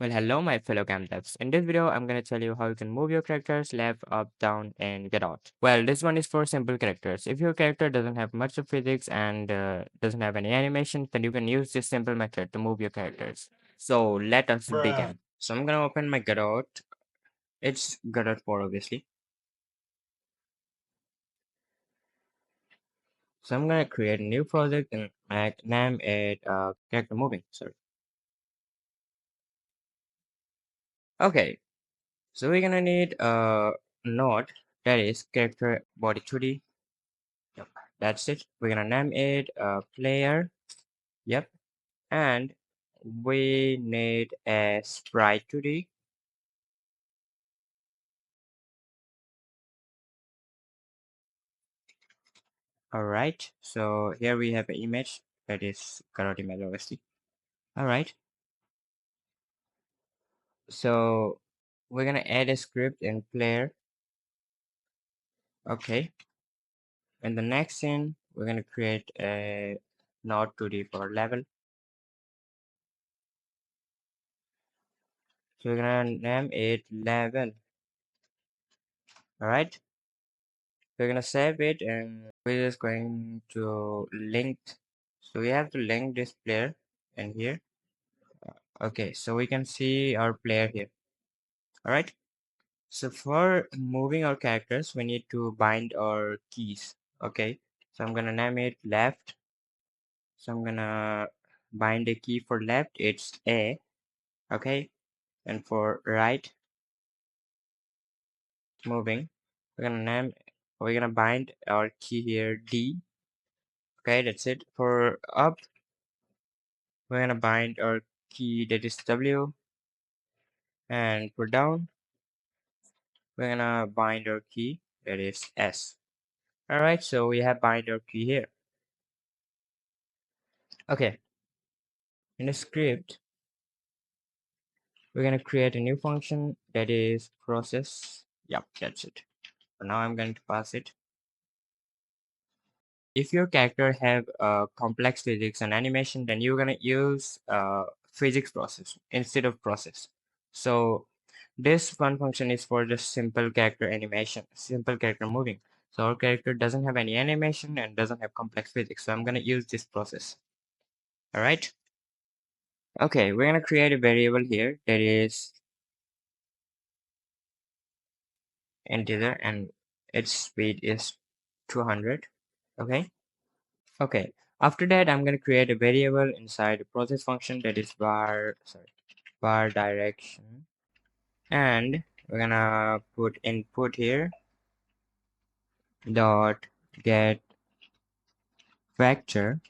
Well, hello, my fellow camp devs. In this video, I'm going to tell you how you can move your characters left, up, down, and get out. Well, this one is for simple characters. If your character doesn't have much of physics and doesn't have any animation, then you can use this simple method to move your characters. So let us begin. So I'm going to open my Godot. It's Godot 4, obviously. So I'm going to create a new project and name it character moving. Sorry. Okay, so we're gonna need a node that is character body 2D. Yep, that's it. We're gonna name it player. Yep, and we need a sprite 2D. All right, so here we have an image that is Godot image, obviously. All right, so we're gonna add a script in player. Okay, and the next thing we're gonna create a node 2D for level. So we're gonna name it level. All right, we're gonna save it and we're just going to link. So we have to link this player in here. Okay, so we can see our player here. All right, so for moving our characters we need to bind our keys. Okay, so I'm gonna name it left. So I'm gonna bind a key for left, it's A. Okay, and for right moving, we're gonna bind our key here D. Okay, that's it. For up, we're gonna bind our key that is W, and for down, we're gonna bind our key that is S. Alright, so we have bind our key here. Okay, in the script, we're gonna create a new function that is process. Yep, that's it. So now I'm going to pass it. If your character have complex physics and animation, then you're gonna use physics process instead of process. So this one function is for the simple character animation, simple character moving. So our character doesn't have any animation and doesn't have complex physics. So I'm gonna use this process. All right. Okay, we're gonna create a variable here that is integer and its speed is 200. Okay. Okay, after that, I'm going to create a variable inside the process function that is bar direction, and we're gonna put input here dot get vector,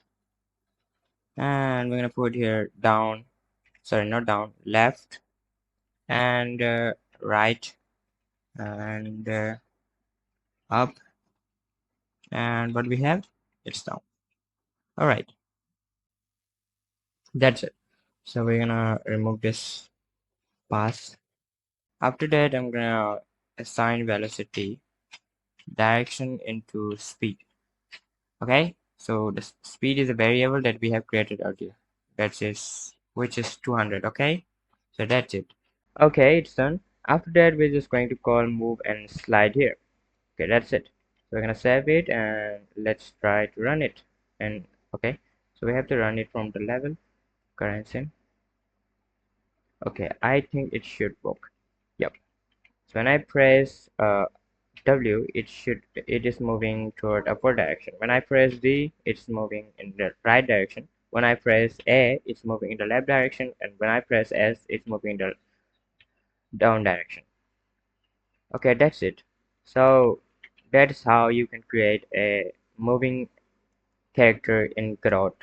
and we're gonna put here down, sorry, not down, left, and right, and up, and what we have, it's down. All right, that's it. So we're gonna remove this pass. After that, I'm gonna assign velocity direction into speed. Okay, so the speed is a variable that we have created earlier, that is which is 200. Okay, so that's it. Okay, it's done. After that, we're just going to call move and slide here. Okay, that's it. So we're gonna save it and let's try to run it. And okay, so we have to run it from the level currency. Okay, I think it should work. Yep. So when I press W, it is moving toward upward direction. When I press D, it's moving in the right direction. When I press A, it's moving in the left direction, and when I press S, it's moving in the down direction. Okay, that's it. So that's how you can create a moving character in Godot.